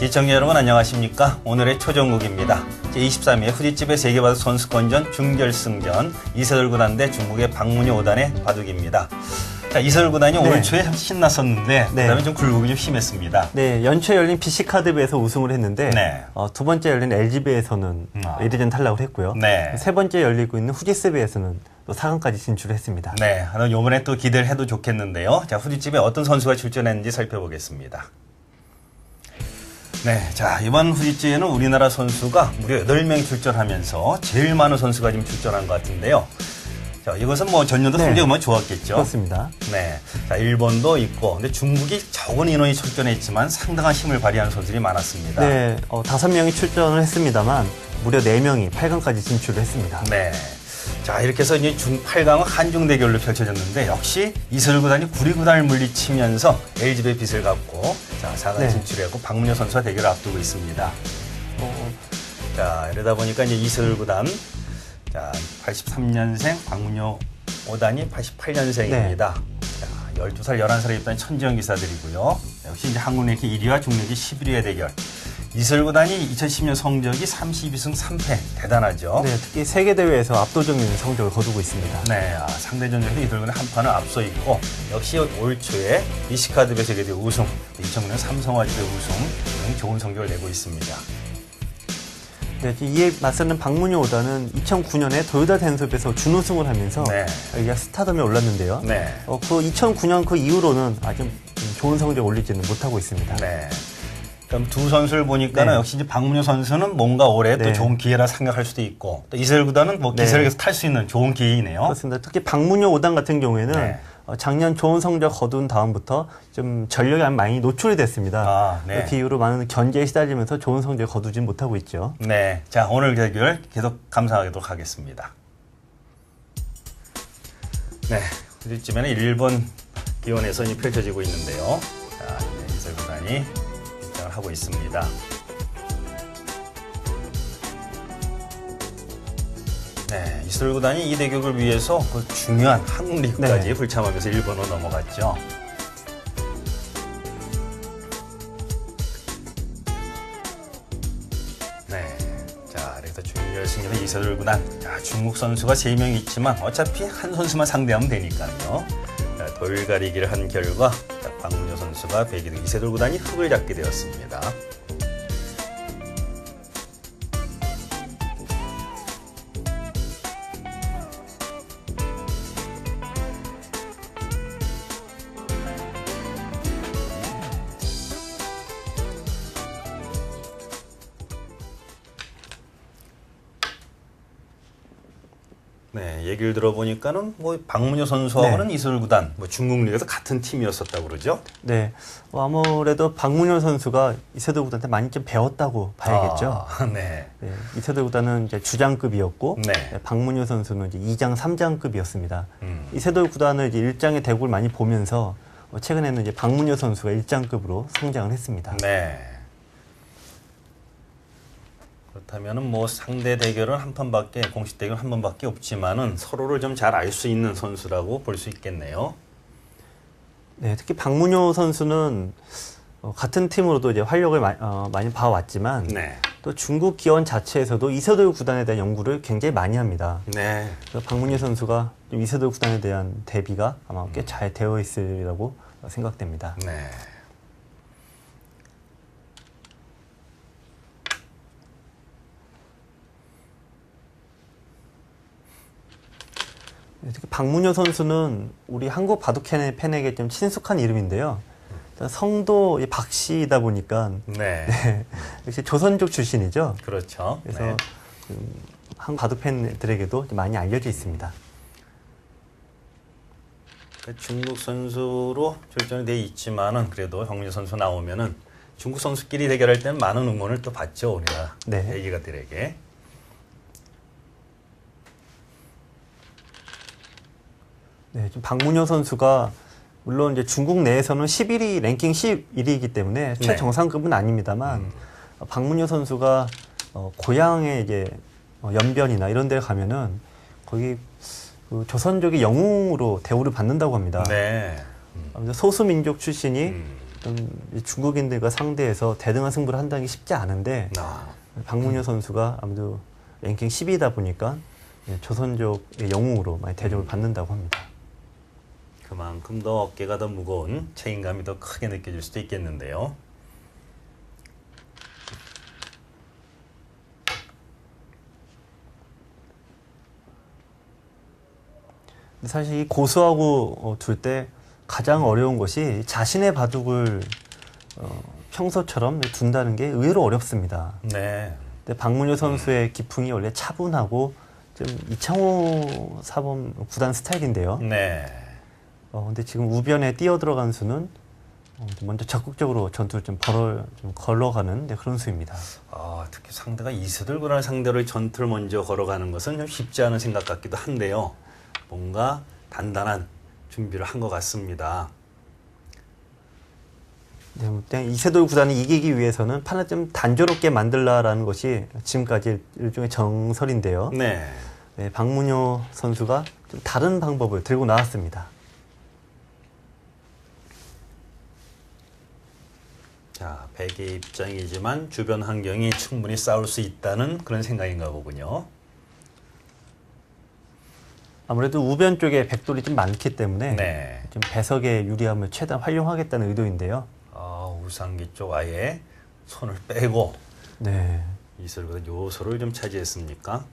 시청자 여러분 안녕하십니까? 오늘의 초정국입니다. 제23회 후디집의 세계바둑 선수권전 준결승전 이세돌 구단 대 중국의 박문효 5단의 바둑입니다. 자, 이세돌 구단이 올 초에 신났었는데 그다음에 좀 굴곡이 좀 심했습니다. 네, 연초에 열린 BC카드배에서 우승을 했는데 두 번째 열린 LG배에서는 1위전 탈락을 했고요. 세 번째 열리고 있는 후지스배에서는 또 4강까지 진출했습니다. 네, 이번에 또 기대를 해도 좋겠는데요. 자, 후디집에 어떤 선수가 출전했는지 살펴보겠습니다. 네, 자, 이번 후디집에는 우리나라 선수가 무려 8명 출전하면서 제일 많은 선수가 지금 출전한 것 같은데요. 자, 이것은 뭐 전년도 성적이 뭐 좋았겠죠. 그렇습니다. 네. 자, 일본도 있고, 근데 중국이 적은 인원이 출전했지만 상당한 힘을 발휘하는 선수들이 많았습니다. 네, 5명이 출전을 했습니다만 무려 4명이 8강까지 진출을 했습니다. 네. 자, 이렇게 해서 이제 중 8강은 한중 대결로 펼쳐졌는데 역시 이세돌 구단이 구리 구단을 물리치면서 LG배 빚을 갚고 자, 4강 진출했고 박문효 선수와 대결을 앞두고 있습니다. 자, 이러다 보니까 이제 이세돌 구단 자, 83년생 박문효 5단이 88년생입니다. 자, 12살, 11살에 입단 천지연 기사들이고요. 역시 이제 한국 랭킹 1위와 중국이 11위의 대결. 이세돌 구단이 2010년 성적이 32승 3패 대단하죠. 네, 특히 세계대회에서 압도적인 성적을 거두고 있습니다. 네, 상대전적에서 이세돌 구단이 한 판을 앞서 있고 역시 올 초에 BC카드배 세계대회 우승, 2009년 삼성화재배 우승 등 좋은 성적을 내고 있습니다. 네, 이에 맞서는 박문효 5단은 2009년에 도요타 댄섭에서 준우승을 하면서 여기가 스타덤에 올랐는데요. 그 2009년 그 이후로는 아주 좋은 성적을 올리지는 못하고 있습니다. 네. 그럼 두 선수를 보니까는 역시 이제 박문효 선수는 뭔가 올해 또 좋은 기회라 생각할 수도 있고 또 이세돌 구단은 뭐 기세를 계속 탈 수 있는 좋은 기회이네요. 그렇습니다. 특히 박문효 5단 같은 경우에는 작년 좋은 성적 거둔 다음부터 좀 전력이 많이 노출이 됐습니다. 그 이후로 많은 견제에 시달리면서 좋은 성적을 거두지 못하고 있죠. 네, 자 오늘 대결 계속 감상하도록 하겠습니다. 네, 이쯤에는 일본 기원에서 펼쳐지고 있는데요. 자, 이세돌 구단이 하고 있습니다. 네, 이세돌 구단이 이 대격을 위해서 그 중요한 한국 리그까지 불참하면서 일본으로 넘어갔죠. 네, 자 그래서 준결승에서 이세돌 구단, 자, 중국 선수가 3명 있지만 어차피 한 선수만 상대하면 되니까요. 자, 돌가리기를 한 결과 박문효 선수가 배기등 이세돌 구단이 흙을 잡게 되었습니다. 네, 얘기를 들어보니까는 뭐 박문효 선수하고는 이세돌 구단, 뭐 중국 리그에서 같은 팀이었었다고 그러죠? 네, 아무래도 박문효 선수가 이세돌 구단한테 많이 좀 배웠다고 봐야겠죠. 이세돌 구단은 이제 주장급이었고, 박문효 선수는 이제 2장, 3장급이었습니다. 이세돌 구단을 이제 1장의 대국을 많이 보면서 최근에는 이제 박문효 선수가 1장급으로 성장을 했습니다. 네. 그렇다면은 뭐 상대 대결은 한 판밖에, 공식 대결 한 번밖에 없지만은 서로를 좀 잘 알 수 있는 선수라고 볼 수 있겠네요. 네, 특히 박문효 선수는 같은 팀으로도 이제 활력을 많이 봐왔지만 또 중국 기원 자체에서도 이세돌 구단에 대한 연구를 굉장히 많이 합니다. 그래서 박문효 선수가 좀 이세돌 구단에 대한 대비가 아마 꽤 잘 되어 있으리라고 생각됩니다. 특히 박문효 선수는 우리 한국 바둑 팬에게 좀 친숙한 이름인데요. 성도 박씨이다 보니까 역시 조선족 출신이죠. 그렇죠. 그래서 한국 바둑 팬들에게도 많이 알려져 있습니다. 중국 선수로 출전돼 있지만은 그래도 박문효 선수 나오면은 중국 선수끼리 대결할 때는 많은 응원을 또 받죠, 우리가 애기가들에게. 네, 좀 박문효 선수가 물론 이제 중국 내에서는 11위, 랭킹 11위이기 때문에 최정상급은 아닙니다만 박문효 선수가 고향에 이제 연변이나 이런 데 가면은 거기 그 조선족의 영웅으로 대우를 받는다고 합니다. 네. 소수민족 출신이 이 중국인들과 상대해서 대등한 승부를 한다는 게 쉽지 않은데 박문효 선수가 아무래도 랭킹 10위다 보니까 조선족의 영웅으로 많이 대접을 받는다고 합니다. 그만큼 더 어깨가 더 무거운 책임감이 더 크게 느껴질 수도 있겠는데요. 사실 이 고수하고 둘 때 가장 어려운 것이 자신의 바둑을 평소처럼 둔다는 게 의외로 어렵습니다. 네. 근데 박문효 선수의 기풍이 원래 차분하고 좀 이창호 사범 구단 스타일인데요. 네. 근데 지금 우변에 뛰어들어간 수는 먼저 적극적으로 전투를 좀 걸러가는 그런 수입니다. 특히 상대가 이세돌 구단을 상대로 전투를 먼저 걸어가는 것은 좀 쉽지 않은 생각 같기도 한데요. 뭔가 단단한 준비를 한 것 같습니다. 네, 이세돌 구단이 이기기 위해서는 판을 좀 단조롭게 만들라라는 것이 지금까지 일종의 정설인데요. 네. 네, 박문효 선수가 좀 다른 방법을 들고 나왔습니다. 자, 백의 입장이지만 주변 환경이 충분히 싸울 수 있다는 그런 생각인가 보군요. 아무래도 우변 쪽에 백돌이 좀 많기 때문에 네. 좀 배석의 유리함을 최대한 활용하겠다는 의도인데요. 우상기 쪽 아예 손을 빼고 네. 이슬보다 요소를 좀 차지했습니까?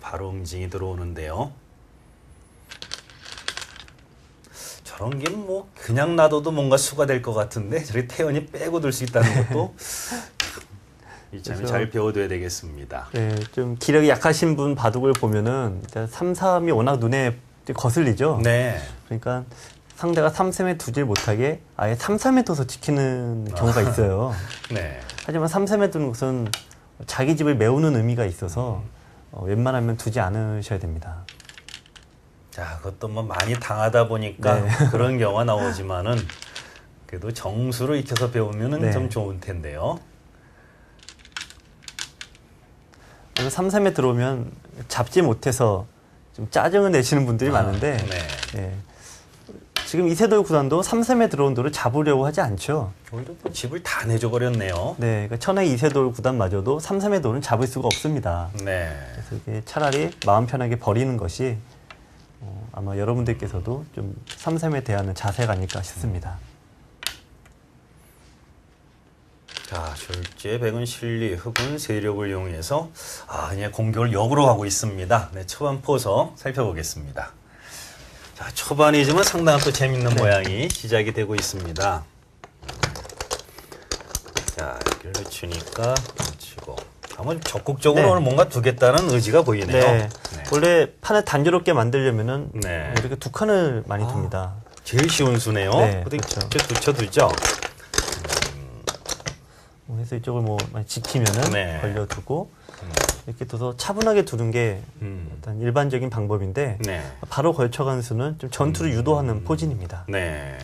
바로 응징이 들어오는데요. 저런 게 뭐 그냥 놔둬도 뭔가 수가 될 것 같은데 저렇게 태연히 빼고 들 수 있다는 것도 이참에 잘 배워둬야 되겠습니다. 네, 좀 기력이 약하신 분 바둑을 보면은 3, 3이 워낙 눈에 거슬리죠. 네. 그러니까 상대가 3셈에 두질 못하게 아예 3, 3에 둬서 지키는 경우가 있어요. 네. 하지만 3셈에 두는 것은 자기 집을 메우는 의미가 있어서 웬만하면 두지 않으셔야 됩니다. 자, 그것도 뭐 많이 당하다 보니까 네. 그런 경우가 나오지만은 그래도 정수를 익혀서 배우면은 네. 좀 좋은 텐데요. 그래서 3, 3에 들어오면 잡지 못해서 좀 짜증을 내시는 분들이 많은데 네. 네. 지금 이세돌 구단도 3, 3에 들어온 돌을 잡으려고 하지 않죠. 오히려 또 집을 다 내줘 버렸네요. 네, 그러니까 천하의 이세돌 구단마저도 3, 3의 돌은 잡을 수가 없습니다. 네. 그래서 이게 차라리 마음 편하게 버리는 것이 아마 여러분들께서도 좀 3, 3에 대하는 자세가 아닐까 싶습니다. 자, 졸지의 백은 실리, 흑은 세력을 이용해서 그냥 공격을 역으로 하고 있습니다. 네, 초반 포석 살펴보겠습니다. 자, 초반이지만 상당한 또 재밌는 모양이 시작이 되고 있습니다. 자, 여기를 늦추니까 치고. 아마 적극적으로 오늘 뭔가 두겠다는 의지가 보이네요. 네. 원래 판을 단조롭게 만들려면은 네. 이렇게 두 칸을 많이 둡니다. 제일 쉬운 수네요. 네, 그렇죠. 그렇죠. 붙여두죠. 그래서 이쪽을 뭐 많이 지키면은 네. 벌려두고 이렇게 둬서 차분하게 두는 게 일단 일반적인 방법인데 네. 바로 걸쳐간 수는 좀 전투를 유도하는 포진입니다. 네.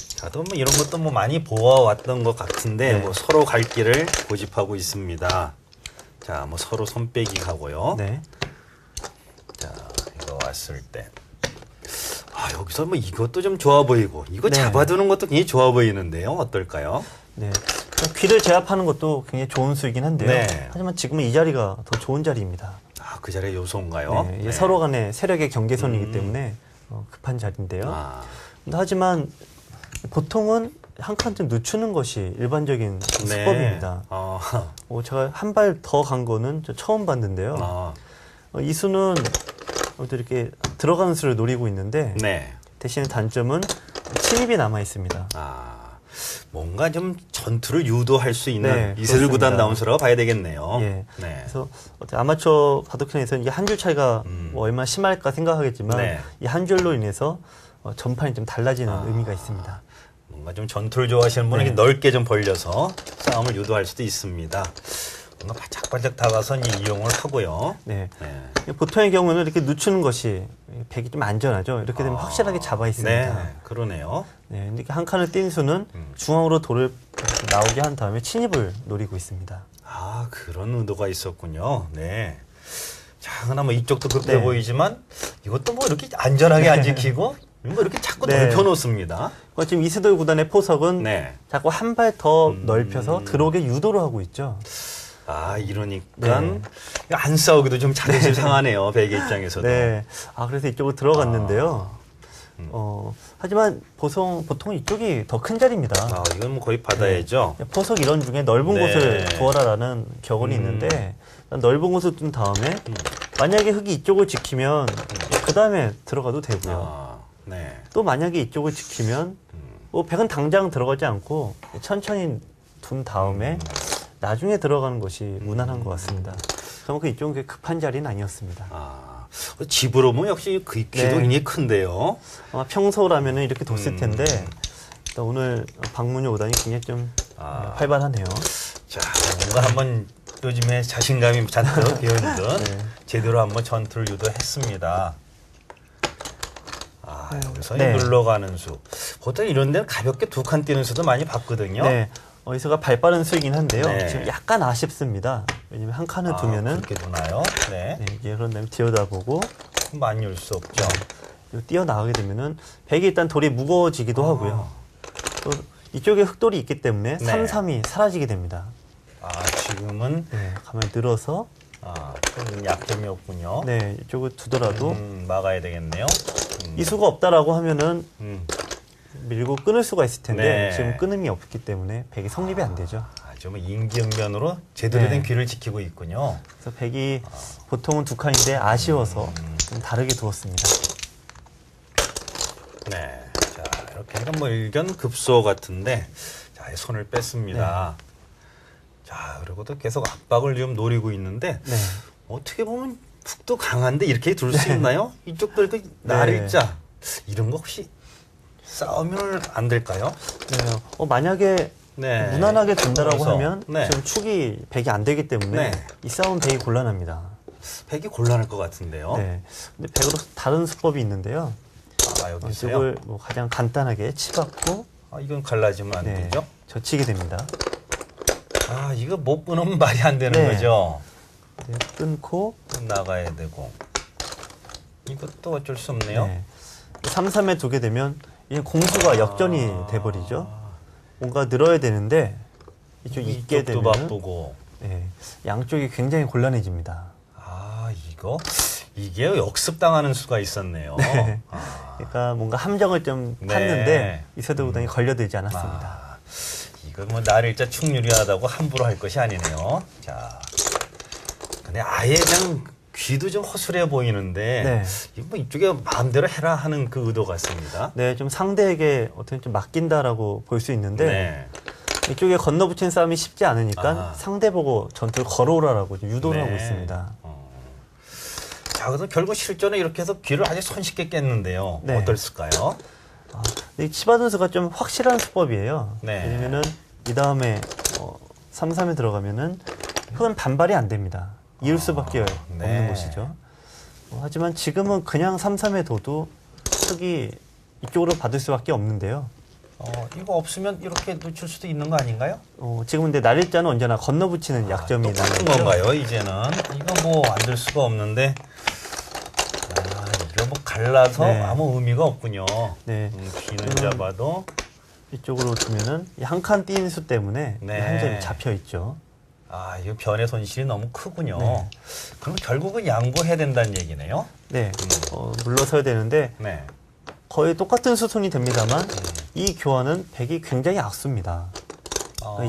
자, 또 뭐 이런 것도 뭐 많이 보아왔던 것 같은데 네. 뭐 서로 갈 길을 고집하고 있습니다. 자, 뭐 서로 손빼기 가고요. 네. 자, 이거 왔을 때. 여기서 뭐 이것도 좀 좋아 보이고 이거 네. 잡아두는 것도 굉장히 좋아 보이는데요. 어떨까요? 네. 귀를 제압하는 것도 굉장히 좋은 수이긴 한데요. 네. 하지만 지금은 이 자리가 더 좋은 자리입니다. 그 자리의 요소인가요? 네. 이게 서로 간의 세력의 경계선이기 때문에 급한 자리인데요. 근데 하지만 보통은 한 칸 좀 늦추는 것이 일반적인 수법입니다. 제가 한 발 더 간 거는 저 처음 봤는데요. 이 수는 이렇게 들어가는 수를 노리고 있는데 네. 대신에 단점은 침입이 남아 있습니다. 뭔가 좀 전투를 유도할 수 있는 네, 이세돌 구단 그렇습니다. 나운서라고 봐야 되겠네요. 예. 네. 그래서 아마추어 바둑편에서는 이게 한 줄 차이가 뭐 얼마나 심할까 생각하겠지만 네. 이 한 줄로 인해서 전판이 좀 달라지는 의미가 있습니다. 뭔가 좀 전투를 좋아하시는 분은 네. 넓게 좀 벌려서 싸움을 유도할 수도 있습니다. 뭔가 바짝바짝 다가서 이용을 하고요. 네. 네. 보통의 경우는 이렇게 늦추는 것이 백이 좀 안전하죠. 이렇게 되면 확실하게 잡아 있습니다. 네, 그러네요. 네, 이렇게 한 칸을 띈 수는 중앙으로 돌을 나오게 한 다음에 침입을 노리고 있습니다. 그런 의도가 있었군요. 네. 자, 그나마 이쪽도 급해 네. 보이지만 이것도 뭐 이렇게 안전하게 안 지키고 뭐 이렇게 자꾸 네. 넓혀놓습니다. 지금 이세돌 구단의 포석은 네. 자꾸 한 발 더 넓혀서 들어오게 유도를 하고 있죠. 아, 이러니까 네. 안 싸우기도 좀 자존심 상하네요. 베개 입장에서도. 네. 그래서 이쪽으로 들어갔는데요. 하지만 보통 이쪽이 더 큰 자리입니다. 이건 뭐 거의 받아야죠. 포석 이런 중에 넓은 네. 곳을 두어라라는 격언이 있는데 넓은 곳을 둔 다음에 만약에 흙이 이쪽을 지키면 그 다음에 들어가도 되고요. 네. 또 만약에 이쪽을 지키면 백은 당장 들어가지 않고 천천히 둔 다음에 나중에 들어가는 것이 무난한 것 같습니다. 그만큼 이쪽은 그렇게 급한 자리는 아니었습니다. 집으로 보면 역시 그 키도 네. 굉장히 큰데요. 아마 평소라면 이렇게 뒀을 텐데 일단 오늘 박문효 오단이 굉장히 좀 활발하네요. 자, 뭔가 한번 요즘에 자신감이 잔뜩 비어있는 네. 제대로 한번 전투를 유도했습니다. 여기서 네. 눌러가는 수. 보통 이런 데는 가볍게 두 칸 뛰는 수도 많이 봤거든요. 네. 이수가 발 빠른 수이긴 한데요. 네. 지금 약간 아쉽습니다. 왜냐면 한 칸을 두면은 그렇게 두나요? 네. 이제 그런 다음에 뛰어다보고 많이 올 수 없죠. 뛰어나가게 되면은 백이 일단 돌이 무거워지기도 하고요. 또 이쪽에 흙돌이 있기 때문에 네. 3-3이 사라지게 됩니다. 지금은 가만히 늘어서 좀 약점이 없군요. 네, 이쪽을 두더라도 막아야 되겠네요. 이수가 없다라고 하면은 밀고 끊을 수가 있을 텐데 네. 지금 끊음이 없기 때문에 백이 성립이 안 되죠. 좀 임기응변으로 제대로 된 네. 귀를 지키고 있군요. 그래서 백이 보통은 두 칸인데 아쉬워서 좀 다르게 두었습니다. 네. 자, 이렇게 해서 뭐 일견급소 같은데, 자, 손을 뺐습니다. 자, 그리고도 계속 압박을 좀 노리고 있는데, 네. 어떻게 보면 푹도 강한데 이렇게 둘 수 있나요? 이쪽들도 날일자. 이런 거 혹시 싸우면 안 될까요? 네. 만약에 네. 무난하게 된다라고 그래서, 하면 네. 지금 축이 백이 안 되기 때문에 네. 이 싸움 백이 곤란합니다. 백이 곤란할 것 같은데요. 네. 근데 백으로 다른 수법이 있는데요. 여기 있어요. 이걸 뭐 가장 간단하게 치받고 이건 갈라지면 안 되죠? 젖히게 됩니다. 이거 못 끊으면 말이 안 되는 네. 거죠. 네, 끊고 나가야 되고. 이것도 어쩔 수 없네요. 네. 3-3에 두게 되면 이게 공수가 역전이 돼버리죠. 뭔가 늘어야 되는데 이쪽 있게 이쪽도 되면 바쁘고. 네, 양쪽이 굉장히 곤란해집니다. 이게 역습당하는 수가 있었네요. 네. 그러니까 뭔가 함정을 좀 네. 팠는데 이세돌 구단이 걸려들지 않았습니다. 이거 뭐 날일자 충유리하다고 함부로 할 것이 아니네요. 자, 근데 아예 그냥 귀도 좀 허술해 보이는데 네. 이거 뭐 이쪽에 마음대로 해라 하는 그 의도 같습니다. 네, 좀 상대에게 어떻게 좀 맡긴다라고 볼 수 있는데 네. 이쪽에 건너붙이는 싸움이 쉽지 않으니까 상대 보고 전투를 걸어오라라고 좀 유도를 네. 하고 있습니다. 자, 그래서 결국 실전에 이렇게 해서 귀를 아주 손쉽게 깼는데요. 네. 어떨까요? 이 치바 선수가 좀 확실한 수법이에요. 네. 왜냐면은 이 다음에 3-3에 들어가면은 흙은 반발이 안 됩니다. 이을 수밖에 네. 없는 것이죠. 하지만 지금은 그냥 3-3에 둬도 흙이 이쪽으로 받을 수밖에 없는데요. 이거 없으면 이렇게 놓칠 수도 있는 거 아닌가요? 지금 근데 날일자는 언제나 건너붙이는 약점이 똑같은 나는 건가요, 이제는? 이거 뭐 안 될 수가 없는데. 이거 뭐 갈라서 네. 아무 의미가 없군요. 네. 귀는 잡아도. 이쪽으로 두면은 한 칸 띄는 수 때문에 네. 한 점이 잡혀 있죠. 이거 변의 손실이 너무 크군요. 네. 그럼 결국은 양보해야 된다는 얘기네요. 네. 물러서야 되는데 네. 거의 똑같은 수순이 됩니다만 이 교환은 백이 굉장히 악수입니다.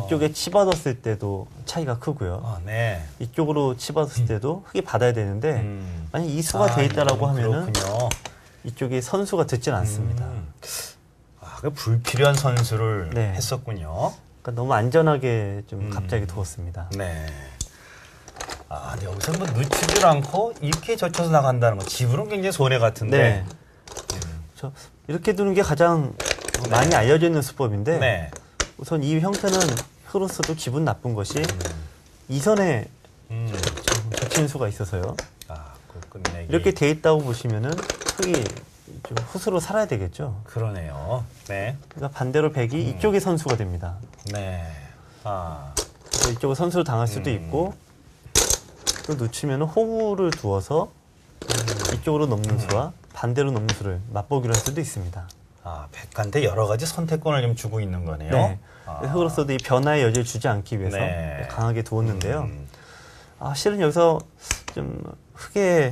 이쪽에 치받았을 때도 차이가 크고요. 네. 이쪽으로 치받았을 때도 흙이 받아야 되는데 만약 이수가 돼 있다라고 하면은 그렇군요. 이쪽이 선수가 듣지는 않습니다. 그 불필요한 선수를 네. 했었군요. 그러니까 너무 안전하게 좀 갑자기 두었습니다. 네. 근데 여기서 뭐 늦추질 않고 이렇게 젖혀서 나간다는 건 집으로는 굉장히 손해 같은데. 네. 이렇게 두는 게 가장 많이 알려져 있는 수법인데 네. 우선 이 형태는 흙으로서도 기분 나쁜 것이 이선에 젖힌 수가 있어서요. 그 끝내기. 이렇게 돼 있다고 보시면은 흙이 좀 붓으로 살아야 되겠죠. 그러네요. 네. 그러니까 반대로 백이 이쪽에 선수가 됩니다. 네. 그래서 이쪽을 선수로 당할 수도 있고 또 놓치면 호구를 두어서 이쪽으로 넘는 수와 반대로 놓는 수를 맛보기로 할 수도 있습니다. 아, 백한테 여러 가지 선택권을 좀 주고 있는 거네요. 네. 아. 흑으로서도 이 변화의 여지를 주지 않기 위해서 네. 강하게 두었는데요. 실은 여기서 좀 흑의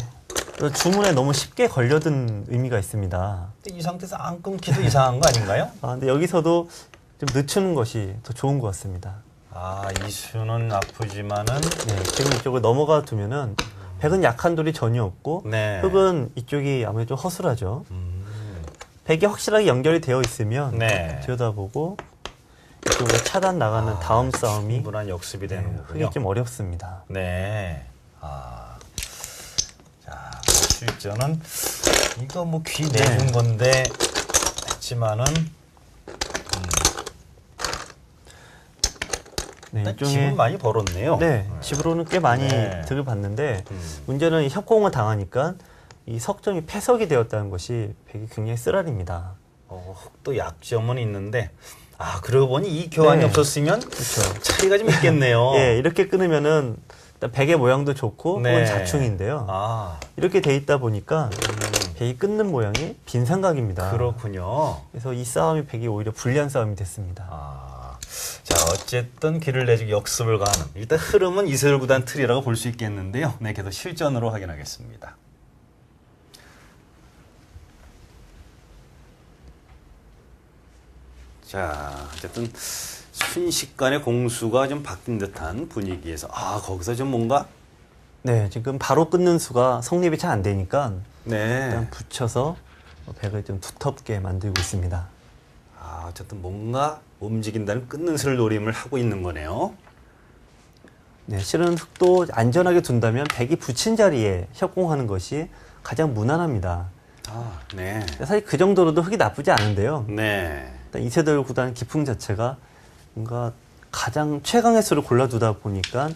주문에 너무 쉽게 걸려든 의미가 있습니다. 이 상태에서 안 끊기도 이상한 거 아닌가요? 근데 여기서도 좀 늦추는 것이 더 좋은 것 같습니다. 이 수는 아프지만은. 네, 지금 이쪽을 넘어가 두면은 백은 약한 돌이 전혀 없고 네. 흑은 이쪽이 아무래도 좀 허술하죠. 백이 확실하게 연결이 되어 있으면 네. 들여다보고 이쪽으로 차단 나가는 다음 싸움이 충분한 역습이 되는 거군요. 흑이 좀 어렵습니다. 네. 자, 실전은 이거 뭐 귀 내준 건데 했지만은 네, 집은 많이 벌었네요. 네, 집으로는 꽤 많이 득을 봤는데 문제는 협공을 당하니까 이 석점이 패석이 되었다는 것이 백이 굉장히 쓰라립니다. 흑도 약점은 있는데 그러고 보니 이 교환이 없었으면 그렇죠. 차이가 좀 있겠네요. 예, 이렇게 끊으면은 일단 백의 모양도 좋고 그건 자충인데요. 이렇게 돼 있다 보니까 백이 끊는 모양이 빈삼각입니다. 그렇군요. 그래서 이 싸움이 백이 오히려 불리한 싸움이 됐습니다. 자, 어쨌든 길을 내주고 역습을 가는 일단 흐름은 이세돌 구단 틀이라고 볼 수 있겠는데요. 네, 계속 실전으로 확인하겠습니다. 자, 어쨌든 순식간에 공수가 좀 바뀐 듯한 분위기에서 거기서 좀 뭔가 네, 지금 바로 끊는 수가 성립이 잘 안 되니까 네. 일단 붙여서 백을 좀 두텁게 만들고 있습니다. 어쨌든 뭔가 움직인다는 끊는 수를 노림을 하고 있는 거네요. 네, 실은 흑도 안전하게 둔다면 백이 붙인 자리에 협공하는 것이 가장 무난합니다. 네. 사실 그 정도로도 흑이 나쁘지 않은데요. 네. 일단 이세돌 구단 기풍 자체가 뭔가 가장 최강의 수를 골라두다 보니까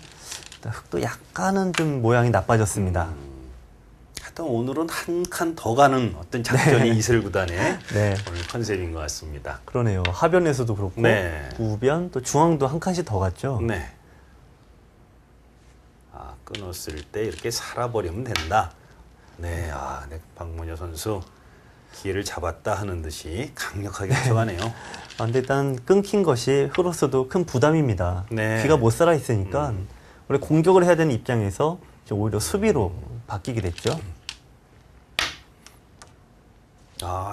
일단 흑도 약간은 좀 모양이 나빠졌습니다. 하여튼 오늘은 한 칸 더 가는 어떤 작전이 이세돌 구단의 오늘 컨셉인 것 같습니다. 그러네요. 하변에서도 그렇고 우변 또 중앙도 한 칸씩 더 갔죠. 네. 끊었을 때 이렇게 살아버리면 된다. 네, 박문효 선수 기회를 잡았다 하는 듯이 강력하게 들어가네요. 근데 일단 끊긴 것이 흑으로서도 큰 부담입니다. 네. 귀가 못 살아 있으니까 원래 공격을 해야 되는 입장에서 오히려 수비로 바뀌게 됐죠.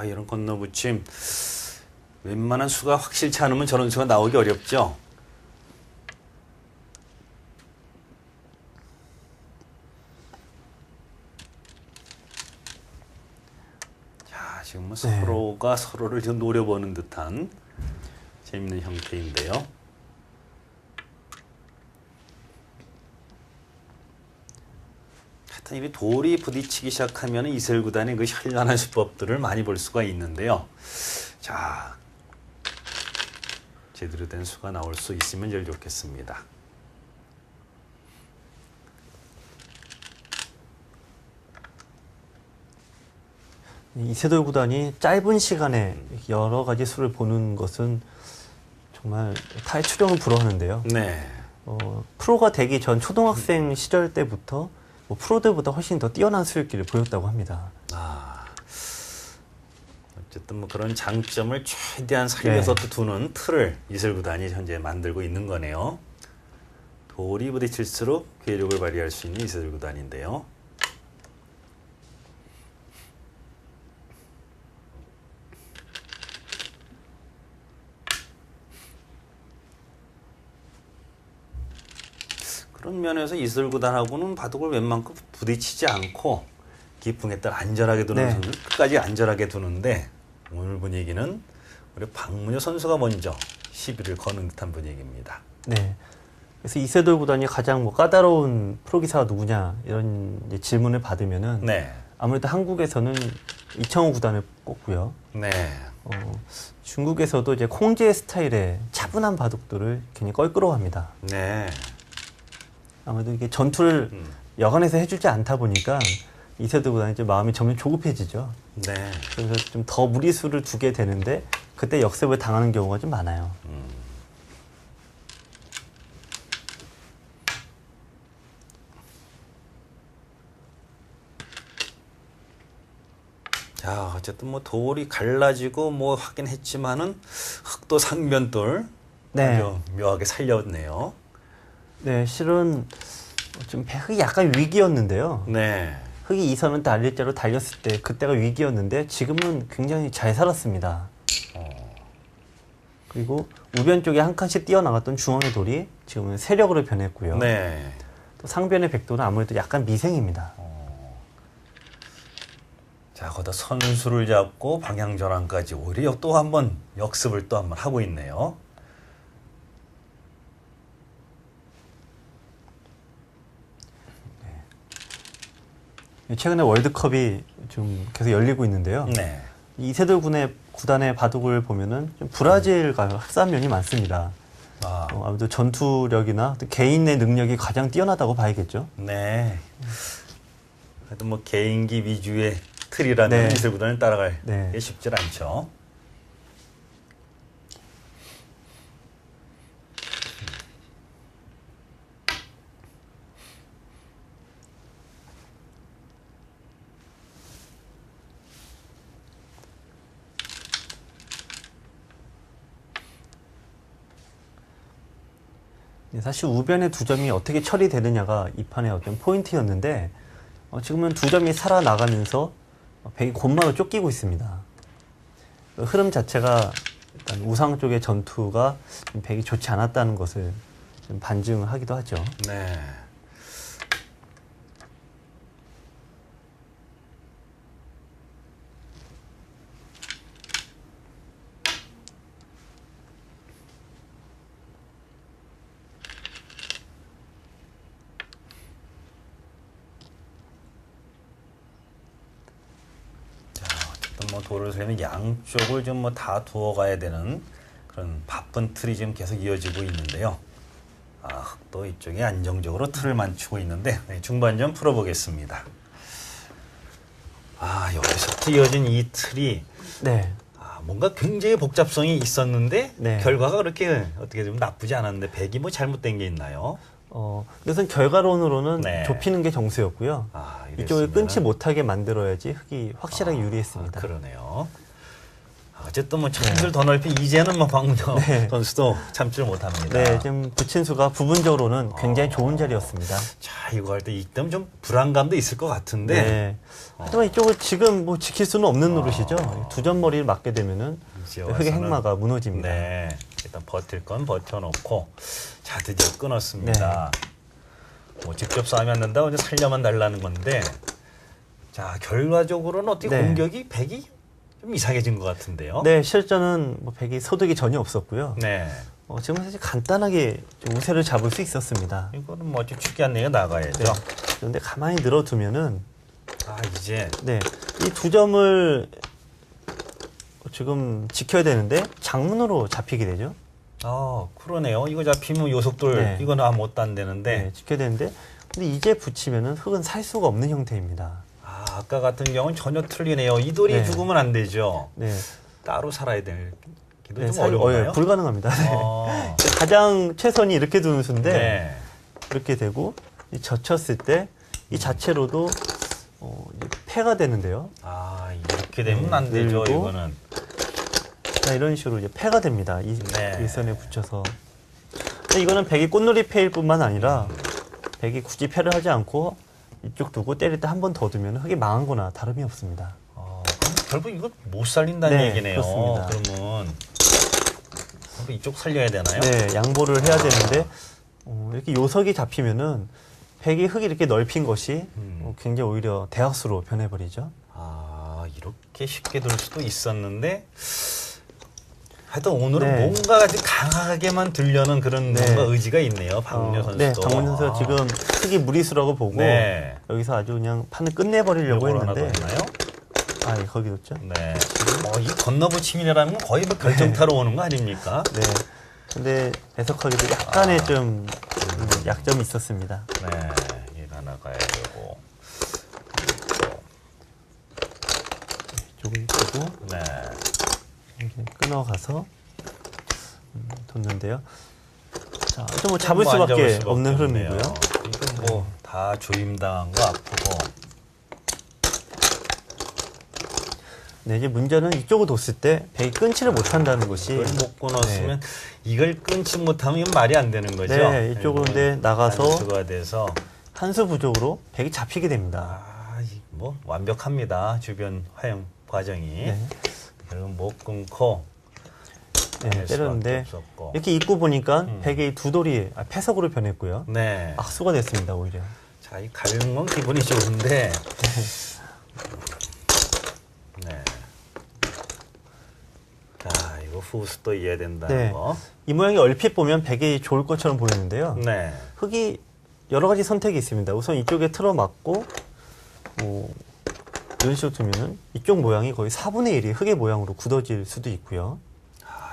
이런 건너붙임 웬만한 수가 확실치 않으면 저런 수가 나오기 어렵죠. 지금 뭐 서로가 서로를 좀 노려보는 듯한 재밌는 형태인데요. 하여튼 이 돌이 부딪히기 시작하면 이세돌 구단의 그 현란한 수법들을 많이 볼 수가 있는데요. 자, 제대로 된 수가 나올 수 있으면 제일 좋겠습니다. 이세돌 구단이 짧은 시간에 여러 가지 수를 보는 것은 정말 타의 추령을 불허하는데요. 네. 프로가 되기 전 초등학생 시절 때부터 프로들보다 훨씬 더 뛰어난 수익기를 보였다고 합니다. 어쨌든 뭐 그런 장점을 최대한 살려서 또 두는 틀을 이세돌 구단이 현재 만들고 있는 거네요. 돌이 부딪힐수록 괴력을 발휘할 수 있는 이세돌 구단인데요. 그런 면에서 이세돌 구단하고는 바둑을 웬만큼 부딪히지 않고 기풍에 따라 안전하게 두는 선수 끝까지 안전하게 두는데 오늘 분위기는 우리 박문효 선수가 먼저 시비를 거는 듯한 분위기입니다. 네. 그래서 이세돌 구단이 가장 까다로운 프로기사가 누구냐 이런 질문을 받으면은 아무래도 한국에서는 이청호 구단을 꼽고요. 네. 중국에서도 이제 콩제 스타일의 차분한 바둑들을 굉장히 껄끄러워합니다. 네. 아무래도 이게 전투를 여간해서 해주지 않다 보니까 이세돌 구단이 좀 마음이 점점 조급해지죠. 네. 그래서 좀 더 무리수를 두게 되는데 그때 역습을 당하는 경우가 좀 많아요. 자, 어쨌든 뭐 돌이 갈라지고 뭐 하긴 했지만은 흑도 상변돌 네. 아주 묘하게 살렸네요. 네, 실은 좀 흑이 약간 위기였는데요. 네. 흑이 2선은 날일자로 달렸을 때 그때가 위기였는데 지금은 굉장히 잘 살았습니다. 그리고 우변 쪽에 한 칸씩 뛰어나갔던 중앙의 돌이 지금은 세력으로 변했고요. 네. 또 상변의 백돌은 아무래도 약간 미생입니다. 자, 거기다 선수를 잡고 방향 전환까지 오히려 또 한 번 역습을 또 한 번 하고 있네요. 최근에 월드컵이 좀 계속 열리고 있는데요. 네. 이세돌 구단의 바둑을 보면은 좀 브라질과 흡사한 면이 많습니다. 아, 아무래도 전투력이나 또 개인의 능력이 가장 뛰어나다고 봐야겠죠. 네. 하여튼 뭐 개인기 위주의 틀이라면 네. 이슬 구단을 따라갈 네. 게 쉽질 않죠. 사실 우변의 두 점이 어떻게 처리되느냐가 이 판의 어떤 포인트였는데 지금은 두 점이 살아나가면서 백이 곧마로 쫓기고 있습니다. 그 흐름 자체가 일단 우상 쪽의 전투가 백이 좋지 않았다는 것을 좀 반증하기도 하죠. 네. 뭐 돌을 세면 양쪽을 좀 뭐 다 두어 가야 되는 그런 바쁜 틀이 지금 계속 이어지고 있는데요. 아, 흑도 이쪽에 안정적으로 틀을 맞추고 있는데 네, 중반 좀 풀어보겠습니다. 아, 여기서부터 이어진 이 틀이 네. 뭔가 굉장히 복잡성이 있었는데 네. 결과가 그렇게 어떻게 좀 나쁘지 않았는데 백이 뭐 잘못된 게 있나요? 그래서 결과론으로는 네. 좁히는 게 정수였고요. 이쪽을 이랬으면은- 끊지 못하게 만들어야지 흑이 확실하게 유리했습니다. 그러네요. 어쨌든 뭐 점수를 더 넓히 이제는 뭐 박문호 네. 선수도 참지를 못합니다. 네, 지금 부친수가 부분적으로는 굉장히 좋은 자리였습니다. 자, 이거 할 때 이때면 좀 불안감도 있을 것 같은데. 네. 하지만 이쪽을 지금 뭐 지킬 수는 없는 노릇이죠. 두 점 머리를 맞게 되면은 이제 흑의 와서는- 행마가 무너집니다. 네. 일단 버틸 건 버텨놓고. 자, 드디어 끊었습니다. 뭐 직접 싸우면 안 된다. 이제 살려만 달라는 건데. 자, 결과적으로는 어떻게 네. 공격이 백이 좀 이상해진 것 같은데요. 네, 실전은 뭐 백이 소득이 전혀 없었고요. 네. 지금 사실 간단하게 좀 우세를 잡을 수 있었습니다. 이거는 뭐 좀 축이한 얘기가 나가야죠. 네. 그런데 가만히 늘어두면은 이제. 네, 이 두 점을 지금 지켜야 되는데 장문으로 잡히게 되죠. 그러네요. 이거 잡히면 요속돌 네. 이거는 아무것도 안 되는데. 네, 지켜야 되는데 근데 이제 붙이면은 흑은 살 수가 없는 형태입니다. 아까 같은 경우는 전혀 틀리네요. 이 돌이 네. 죽으면 안 되죠. 네, 따로 살아야 되기도 네, 좀 어려운가요? 불가능합니다. 네. 가장 최선이 이렇게 두는 수인데 네. 이렇게 되고 이 젖혔을 때 이 자체로도 이제 패가 되는데요. 이렇게 되면 안 되죠. 늘고. 이거는. 자, 이런 식으로 이제 패가 됩니다. 이 네. 일선에 붙여서. 근데 이거는 백이 꽃놀이 패일 뿐만 아니라 백이 굳이 패를 하지 않고 이쪽 두고 때릴 때 한 번 더 두면 흑이 망한 거나 다름이 없습니다. 그럼 결국 이거 못 살린다는 네, 얘기네요. 그렇습니다. 그러면 이쪽 살려야 되나요? 네, 양보를 해야 되는데 이렇게 요석이 잡히면은 백이 흑이 이렇게 넓힌 것이 굉장히 오히려 대학수로 변해버리죠. 이렇게 쉽게 들 수도 있었는데 하여튼 오늘은 네. 뭔가 아주 강하게만 들려는 그런 네. 뭔가 의지가 있네요. 박문효 선수도. 네, 박문효 선수가 지금 흑이 무리수라고 보고 네. 여기서 아주 그냥 판을 끝내버리려고 요걸 하나 더 했는데 했나요? 예, 거기 뒀죠. 네. 이 건너붙임이라는 건 거의 뭐 결정타로 오는 거 아닙니까? 네. 근데 해석하기도 약간의 좀 약점이 있었습니다. 네. 얘가 나가야 되고. 이쪽을 두고 네. 이렇게 끊어가서 뒀는데요. 자, 좀 뭐 잡을 뭐 안 수밖에 수가 없는 없겠네요. 흐름이고요. 이건 뭐 다 조임당한 거 아프고. 네, 이제 문제는 이쪽으로 뒀을 때 백이 끊지를 못한다는 것이. 이걸 못 끊었으면 이걸 끊지 못하면 이건 말이 안 되는 거죠. 네, 이쪽으로 근데 나가서 한수가 돼서 한 수 부족으로 백이 잡히게 됩니다. 뭐 완벽합니다. 주변 화형 과정이. 네. 결국 못 끊고 때렸는데 없었고. 이렇게 입고 보니까 백의 두 돌이 패석으로 변했고요. 네. 악수가 됐습니다, 오히려. 자, 이 가는 건 기분이 좋은데. 네. 자, 이거 후수 또 이해야 된다는 네. 거. 이 모양이 얼핏 보면 백이 좋을 것처럼 보이는데요. 네. 흙이 여러 가지 선택이 있습니다. 우선 이쪽에 틀어 막고 이런 식으로 두면은 이쪽 모양이 거의 4분의 1이 흙의 모양으로 굳어질 수도 있고요.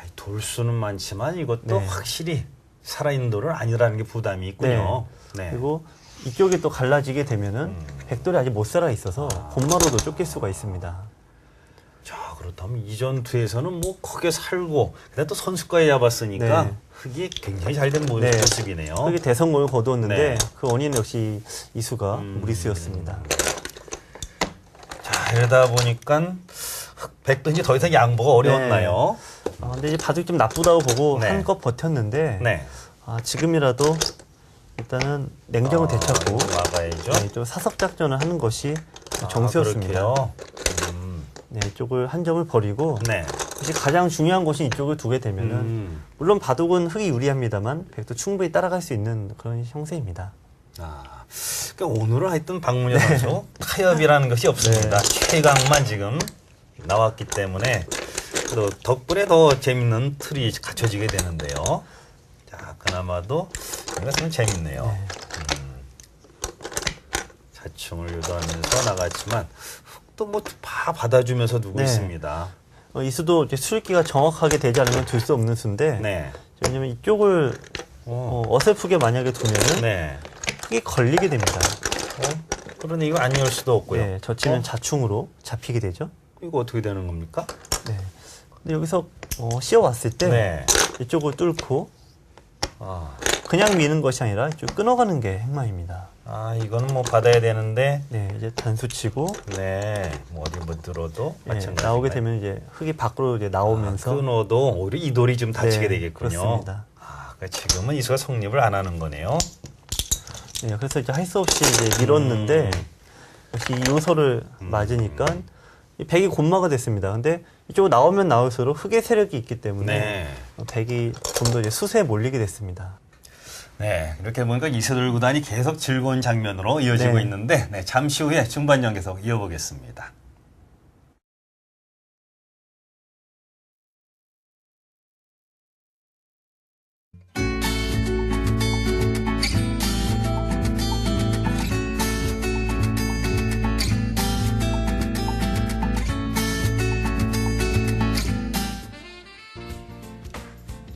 이 돌수는 많지만 이것도 네. 확실히 살아있는 돌은 아니라는 게 부담이 있군요. 네. 그리고 이쪽에 또 갈라지게 되면은 백돌이 아직 못 살아 있어서 본마로도 쫓길 수가 있습니다. 자, 그렇다면 이 전투에서는 뭐 크게 살고, 근데 또 선수까지 잡았으니까 네. 흙이 굉장히 잘 된 네. 모습이네요. 흙이 대성공을 거두었는데 네. 그 원인은 역시 이수가 무리수였습니다. 자, 이러다 보니까 백도 이제 더 이상 양보가 어려웠나요? 근데 이제 바둑이 좀 나쁘다고 보고 네. 한껏 버텼는데 네. 지금이라도 일단은 냉정을 되찾고 막아야죠. 좀 사석 작전을 하는 것이 정수였습니다. 그렇게요? 네, 이쪽을 한 점을 버리고 네. 사실 가장 중요한 곳이 이쪽을 두게 되면은 물론 바둑은 흙이 유리합니다만 백도 충분히 따라갈 수 있는 그런 형세입니다. 그러니까 오늘은 하여튼 박문효 선수 타협이라는 것이 없습니다. 최강만 지금 나왔기 때문에 또 덕분에 더 재밌는 틀이 갖춰지게 되는데요. 자, 그나마도 이것은 재밌네요. 자충을 유도하면서 나갔지만 흙도 뭐 다 받아주면서 두고 있습니다. 이수도 이제 수익기가 정확하게 되지 않으면 둘 수 없는 수인데 네. 왜냐면 이쪽을 어설프게 만약에 두면은 네. 흙이 걸리게 됩니다. 그러니 이거 안 열 수도 없고요. 네, 젖히면 자충으로 잡히게 되죠. 이거 어떻게 되는 겁니까? 네. 근데 여기서 씌워왔을 때 네. 이쪽을 뚫고 아, 그냥 미는 것이 아니라 이쪽 끊어가는 게 행마입니다. 이거는 뭐 받아야 되는데, 네, 이제 단수치고 네, 뭐 어디 못 들어도 마찬가지. 나오게 되면 이제 흙이 밖으로 이제 나오면서 끊어도 오히려 이 돌이 좀 다치게 되겠군요. 그렇습니다. 그러니까 지금은 이수가 성립을 안 하는 거네요. 네, 그래서 이제 할 수 없이 이제 밀었는데 역시 이 요소를 맞으니까 이 백이 곤마가 됐습니다. 근데 이쪽으로 나오면 나올수록 흙의 세력이 있기 때문에 백이 좀 더 이제 수세에 몰리게 됐습니다. 네, 이렇게 보니까 이세돌 구단이 계속 즐거운 장면으로 이어지고 있는데, 잠시 후에 중반전 계속 이어보겠습니다.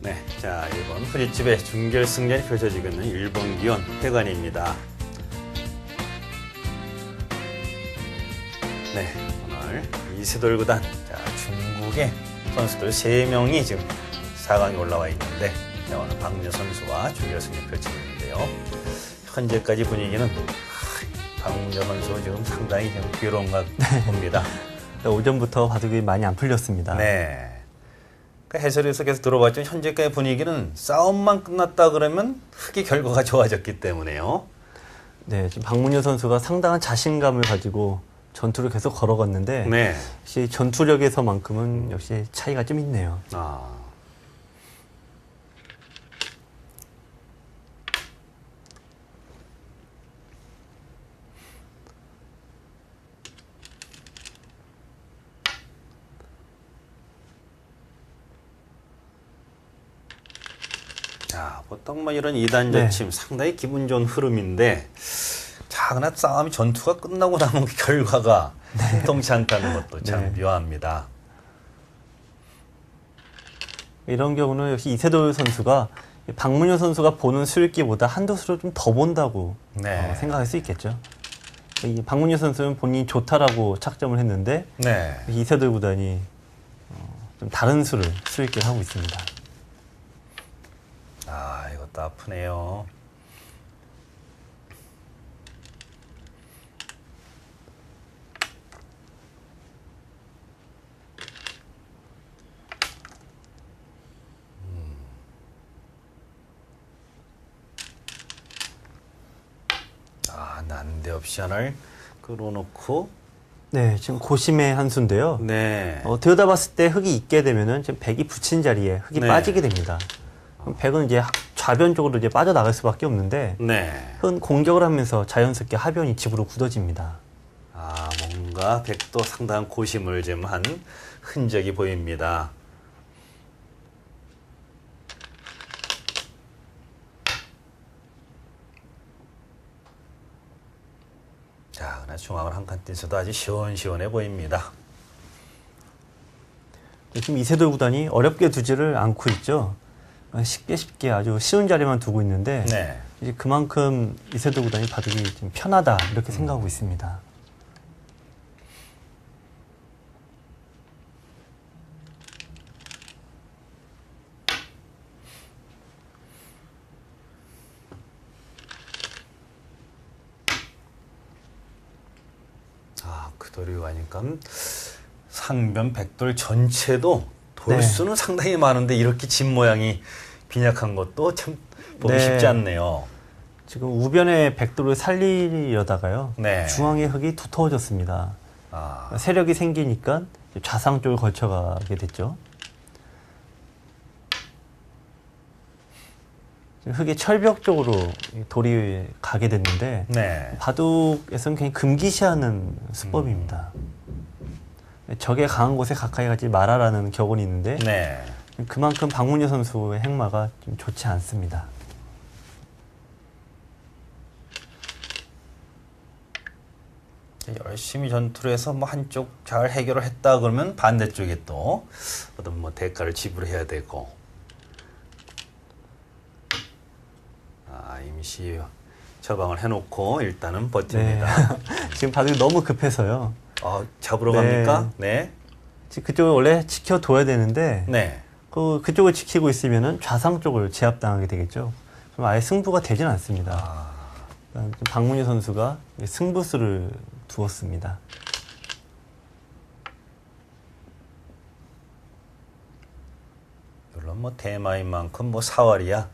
네, 자, 이번 후리집의 준결승전이 펼쳐지고 있는 일본 기원 회관입니다. 네, 오늘 이세돌 구단, 자, 중국의 선수들 3명이 지금 4강에 올라와 있는데, 오늘 박문효 선수와 준결승이 펼치고 있는데요. 현재까지 분위기는 박문효 선수 지금 상당히 좀 괴로운 것 봅니다. 오전부터 바둑이 많이 안 풀렸습니다. 네. 해설에서 계속 들어봤지만 현재까지 분위기는 싸움만 끝났다 그러면 흙의 결과가 좋아졌기 때문에요. 네, 지금 박문효 선수가 상당한 자신감을 가지고 전투를 계속 걸어갔는데 역시 전투력에서만큼은 역시 차이가 좀 있네요. 자, 보통 뭐 이런 2단 전침 상당히 기분 좋은 흐름인데, 자, 그러나 싸움이 전투가 끝나고 나면 결과가 통치 않다는 것도 참 묘합니다. 이런 경우는 역시 이세돌 선수가 박문효 선수가 보는 수익기보다 한두 수를 좀 더 본다고 생각할 수 있겠죠. 이 박문효 선수는 본인이 좋다라고 착점을 했는데 이세돌 구단이 좀 다른 수를 수익기를 하고 있습니다. 이것도 아프네요. 반대 옵션을 끌어놓고. 네, 지금 고심의 한 수인데요. 네. 들여다봤을 때 흙이 있게 되면은 지금 백이 붙인 자리에 흙이 네. 빠지게 됩니다. 그럼 백은 이제 좌변 쪽으로 이제 빠져나갈 수밖에 없는데, 네. 흙은 공격을 하면서 자연스럽게 하변이 집으로 굳어집니다. 아, 뭔가 백도 상당한 고심을 좀 한 흔적이 보입니다. 자, 그러나 중앙을 한 칸 띄서도 아주 시원시원해 보입니다. 지금 이세돌 구단이 어렵게 두지를 않고 있죠. 쉽게 아주 쉬운 자리만 두고 있는데, 네. 이제 그만큼 이세돌 구단이 바둑이 좀 편하다 이렇게 생각하고 있습니다. 아, 그 돌이 가니까 상변 백돌 전체도 돌수는 네. 상당히 많은데 이렇게 집 모양이 빈약한 것도 참 보기 네. 쉽지 않네요. 지금 우변의 백돌을 살리려다가요. 네. 중앙의 흙이 두터워졌습니다. 아, 세력이 생기니까 좌상 쪽을 걸쳐가게 됐죠. 지금 흙의 철벽 쪽으로 돌이 가게 됐는데, 네. 바둑에서는 굉장히 금기시하는 수법입니다. 적의 강한 곳에 가까이 가지 마라라는 격언이 있는데, 네. 그만큼 박문효 선수의 행마가 좀 좋지 않습니다. 열심히 전투를 해서 뭐 한쪽 잘 해결을 했다 그러면 반대쪽에 또 어떤 뭐 대가를 지불해야 되고. 아, 임시 처방을 해놓고 일단은 버팁니다. 지금 바둑이 너무 급해서요. 잡으러 네. 갑니까? 네. 지금 그쪽을 원래 지켜둬야 되는데, 네. 그쪽을 지키고 있으면은 좌상 쪽을 제압당하게 되겠죠. 그럼 아예 승부가 되진 않습니다. 아, 그러니까 박문효 선수가 승부수를 두었습니다. 물론 뭐 대마인 만큼 뭐 사활이야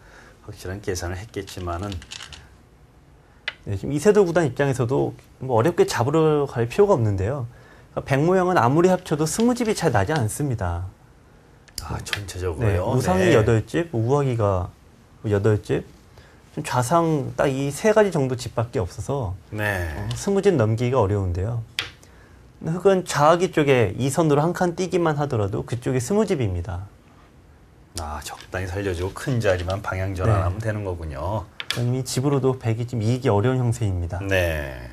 확실한 계산을 했겠지만은. 네, 지금 이세돌 구단 입장에서도 뭐 어렵게 잡으러 갈 필요가 없는데요. 그러니까 백 모양은 아무리 합쳐도 스무집이 잘 나지 않습니다. 아, 네, 전체적으로요. 우상이 네. 8집, 우하기가 8집, 좀 좌상 딱 이 세 가지 정도 집밖에 없어서 네. 스무집 넘기기가 어려운데요. 흙은 좌하기 쪽에 이 선으로 한 칸 뛰기만 하더라도 그쪽이 스무집입니다. 아, 적당히 살려주고 큰 자리만 방향 전환하면 네. 되는 거군요. 이 집으로도 백이 좀 이기기 어려운 형세입니다. 네.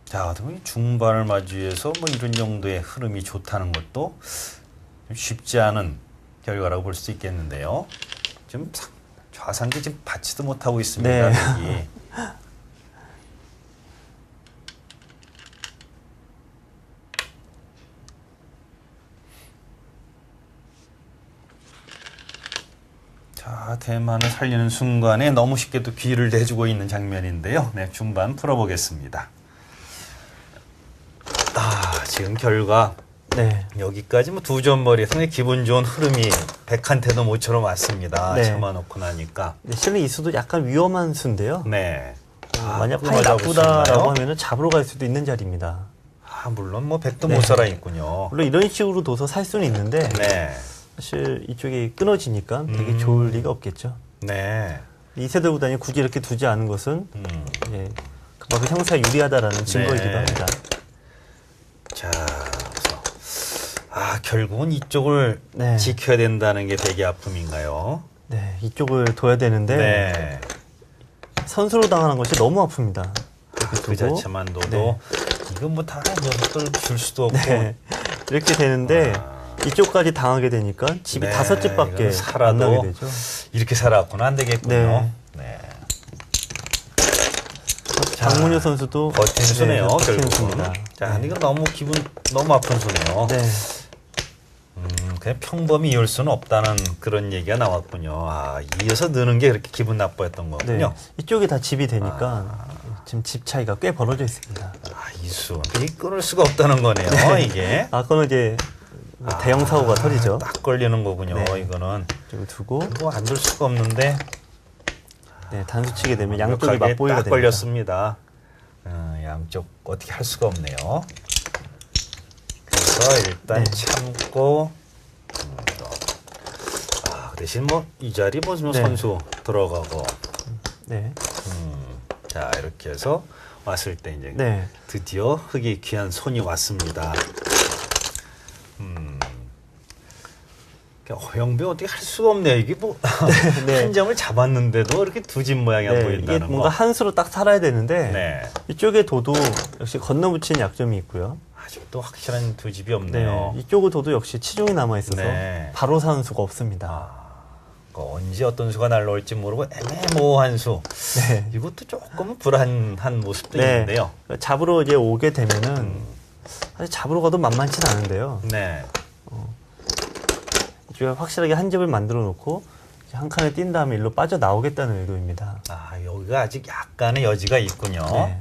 자, 그럼 중반을 맞이해서 뭐 이런 정도의 흐름이 좋다는 것도 쉽지 않은 결과라고 볼 수 있겠는데요. 지금 좌상기 지금 받지도 못하고 있습니다. 네. 백이. 자, 대만을 살리는 순간에 너무 쉽게 또 기회를 내주고 있는 장면인데요. 네, 중반 풀어보겠습니다. 아, 지금 결과 네. 여기까지 뭐 두 점 머리에 상당히 기분 좋은 흐름이 백한테도 모처럼 왔습니다. 네. 참아놓고 나니까. 네, 실은 이 수도 약간 위험한 수인데요. 네. 만약 그거 판이 잡을 수 나쁘다라고 있나요? 하면은 잡으러 갈 수도 있는 자리입니다. 아, 물론 뭐 백도 네. 못 살아 있군요. 물론 이런 식으로 둬서 살 수는 있는데 네. 사실 이쪽이 끊어지니까 되게 좋을 리가 없겠죠. 네. 이세돌 구단이 굳이 이렇게 두지 않은 것은 예, 그만큼 형사가 유리하다라는 증거이기도 네. 합니다. 자, 그래서 결국은 이쪽을 네. 지켜야 된다는 게 백의 아픔인가요? 네, 이쪽을 둬야 되는데 네. 선수로 당하는 것이 너무 아픕니다. 그 자체만 둬도 이건 뭐 다 녀석들 줄 수도 없고. 네, 이렇게 되는데 이쪽까지 당하게 되니까 집이 네, 5집밖에 이건 안 살아도 나게 되죠. 이렇게 살아왔구나 안 되겠군요. 네. 박문효 선수도 버틴 수네요, 버틴 결국은. 수입니다. 자, 이거 너무 기분 너무 아픈 수네요. 네. 그냥 평범히 이을 수는 없다는 그런 얘기가 나왔군요. 아, 이어서 느는 게 그렇게 기분 나빠했던 네. 거군요. 이쪽이 다 집이 되니까 지금 집 차이가 꽤 벌어져 있습니다. 아, 이수. 이 끊을 수가 없다는 거네요, 이게. 그거는 이제 대형 사고가 터지죠. 딱 걸리는 거군요, 네. 이거는. 이쪽을 두고 뭐 안 둘 수가 없는데. 네, 단수 치게 되면 양쪽이 완벽하게 맞보이게 딱 됩니다. 걸렸습니다. 양쪽 어떻게 할 수가 없네요. 그래서 일단 네. 참고 그 대신 뭐 이 자리 뭐 네. 선수 들어가고 네. 자 이렇게 해서 왔을 때 이제 네. 드디어 흙이 귀한 손이 왔습니다. 허영배 어떻게 할 수가 없네요. 이게 뭐 네. 한 점을 잡았는데도 이렇게 두 집 모양이 안 네, 보인다는 이게 거. 뭔가 한 수로 딱 살아야 되는데 네. 이쪽에 도도 역시 건너붙이는 약점이 있고요. 아직도 확실한 두 집이 네, 없네요. 이쪽의 도도 역시 치종이 남아 있어서 네. 바로 사는 수가 없습니다. 언제 어떤 수가 날라올지 모르고 애매모호한 수. 네. 이것도 조금 불안한 모습도 네. 있는데요. 잡으러 이제 오게 되면은 사실 잡으러 가도 만만치는 않은데요. 네. 이쪽에 확실하게 한 집을 만들어 놓고 이제 한 칸에 뛴 다음에 일로 빠져 나오겠다는 의도입니다. 여기가 아직 약간의 여지가 있군요. 네.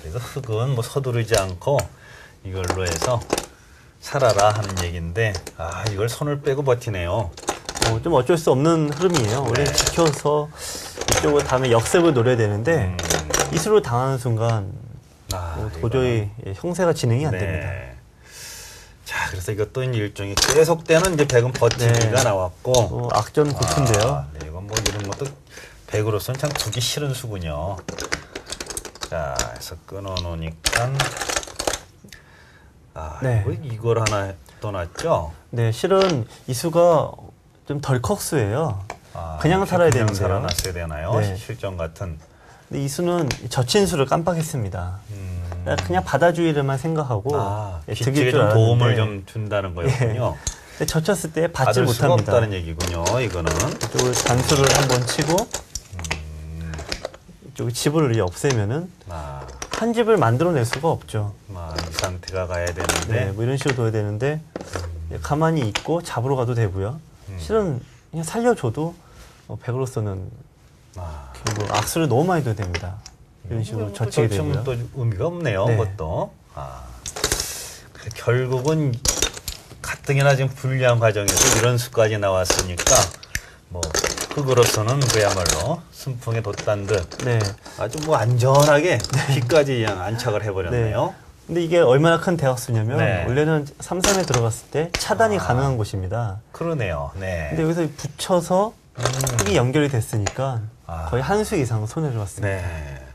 그래서 흙은 뭐 서두르지 않고 이걸로 해서 살아라 하는 얘기인데, 이걸 손을 빼고 버티네요. 좀 어쩔 수 없는 흐름이에요. 원래 네. 지켜서 이쪽으로 다음에 역습을 노려야 되는데 이 수를 당하는 순간 도저히 형세가 진행이 안 됩니다. 자, 그래서 이것도 일종의 계속되는 이제 백은 버티기가 네. 나왔고. 악전 고투인데요. 네, 이건 뭐 이런 것도 백으로서는 참 두기 싫은 수군요. 자, 해서 끊어놓으니까. 네. 이걸 하나 떠났죠? 네, 실은 이 수가 좀 덜컥수예요. 그냥 살아야 그냥 되는데요. 살아났어야 되나요? 네. 실전 같은. 근데 이 수는 젖힌 수를 깜빡했습니다. 그냥 바다주의를만 생각하고 빚지에 득일 줄 좀 알았는데 도움을 좀 준다는 거였군요. 근데 젖혔을 때 받지 받을 수가 못합니다. 없다는 얘기군요. 이거는. 이쪽을 단수를 한번 치고 이쪽에 집을 이제 없애면은 한 집을 만들어낼 수가 없죠. 이 상태가 가야 네, 되는데. 뭐 이런 식으로 둬야 되는데 가만히 있고 잡으러 가도 되고요. 실은 그냥 살려줘도 백으로서는 결국 악수를 너무 많이 둬야 됩니다. 이런 식으로 젖히게 되고요. 또 의미가 없네요. 네. 그것도. 결국은 가뜩이나 지금 불리한 과정에서 이런 수까지 나왔으니까 뭐 흙으로서는 그야말로 순풍에 돛단 듯 네. 아주 뭐 안전하게 비까지 그냥 안착을 해버렸네요. 근데 이게 얼마나 큰 대학수냐면 네. 원래는 삼삼에 들어갔을 때 차단이 가능한 곳입니다. 그러네요. 네. 근데 여기서 붙여서 흙이 연결이 됐으니까 거의 한 수 이상 손해를 봤습니다. 네.